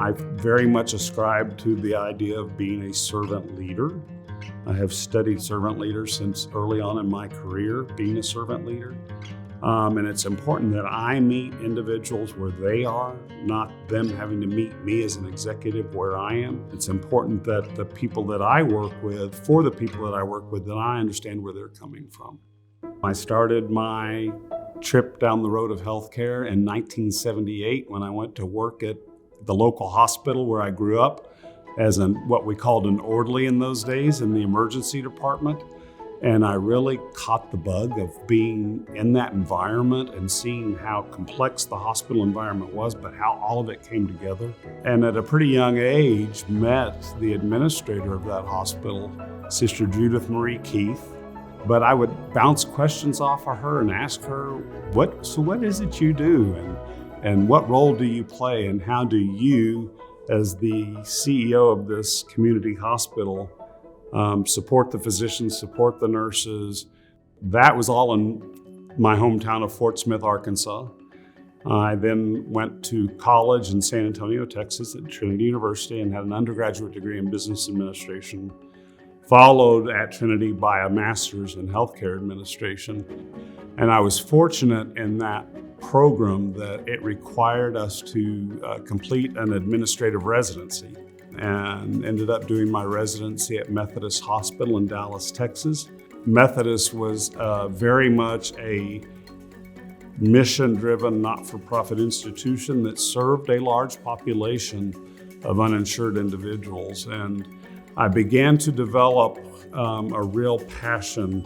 I very much ascribe to the idea of being a servant leader. I have studied servant leaders since early on in my career, being a servant leader. And it's important that I meet individuals where they are, not them having to meet me as an executive where I am. It's important that the people that I work with, for the people that I work with, that I understand where they're coming from. I started my trip down the road of healthcare in 1978 when I went to work at the local hospital where I grew up as what we called an orderly in those days in the emergency department. And I really caught the bug of being in that environment and seeing how complex the hospital environment was, but how all of it came together. And at a pretty young age, met the administrator of that hospital, Sister Judith Marie Keith. But I would bounce questions off of her and ask her, what is it you do? And what role do you play? And how do you, as the CEO of this community hospital, support the physicians, support the nurses? That was all in my hometown of Fort Smith, Arkansas. I then went to college in San Antonio, Texas at Trinity University and had an undergraduate degree in business administration, followed at Trinity by a master's in healthcare administration. And I was fortunate in that program that it required us to complete an administrative residency, and ended up doing my residency at Methodist Hospital in Dallas, Texas. Methodist was very much a mission-driven, not-for-profit institution that served a large population of uninsured individuals. And I began to develop a real passion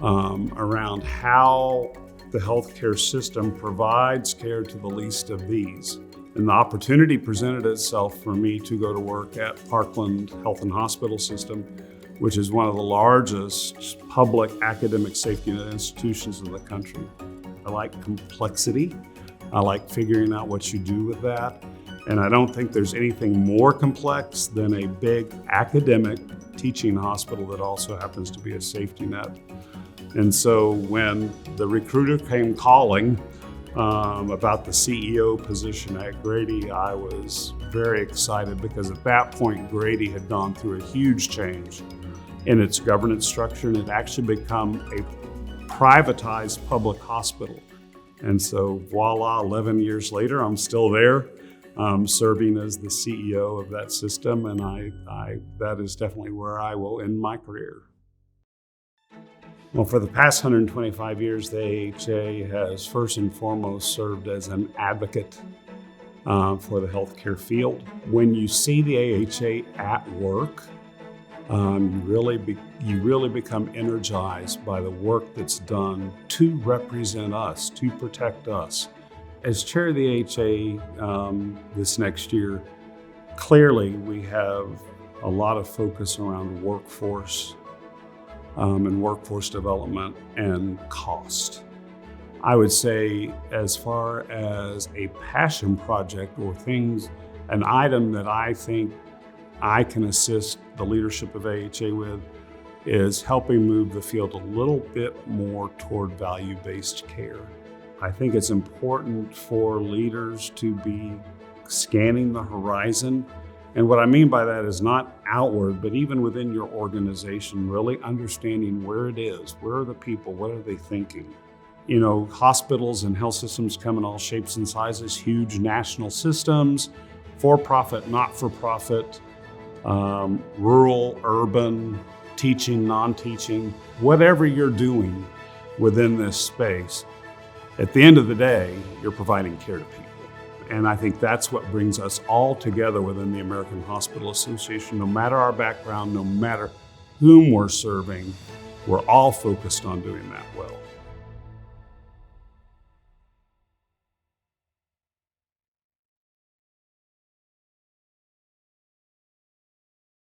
around how the healthcare system provides care to the least of these. And the opportunity presented itself for me to go to work at Parkland Health and Hospital System, which is one of the largest public academic safety net institutions in the country. I like complexity. I like figuring out what you do with that. And I don't think there's anything more complex than a big academic teaching hospital that also happens to be a safety net. And so when the recruiter came calling about the CEO position at Grady, I was very excited because at that point, Grady had gone through a huge change in its governance structure and had actually become a privatized public hospital. And so voila, 11 years later, I'm still there, serving as the CEO of that system, and that is definitely where I will end my career. Well, for the past 125 years, the AHA has first and foremost served as an advocate for the healthcare field. When you see the AHA at work, you really become energized by the work that's done to represent us, to protect us. As chair of the AHA this next year, clearly we have a lot of focus around workforce and workforce development and cost. I would say as far as a passion project or an item that I think I can assist the leadership of AHA with is helping move the field a little bit more toward value-based care. I think it's important for leaders to be scanning the horizon. And what I mean by that is not outward, but even within your organization, really understanding where it is, where are the people, what are they thinking? You know, hospitals and health systems come in all shapes and sizes, huge national systems, for-profit, not-for-profit, rural, urban, teaching, non-teaching, whatever you're doing within this space, at the end of the day, you're providing care to people. And I think that's what brings us all together within the American Hospital Association. No matter our background, no matter whom we're serving, we're all focused on doing that well.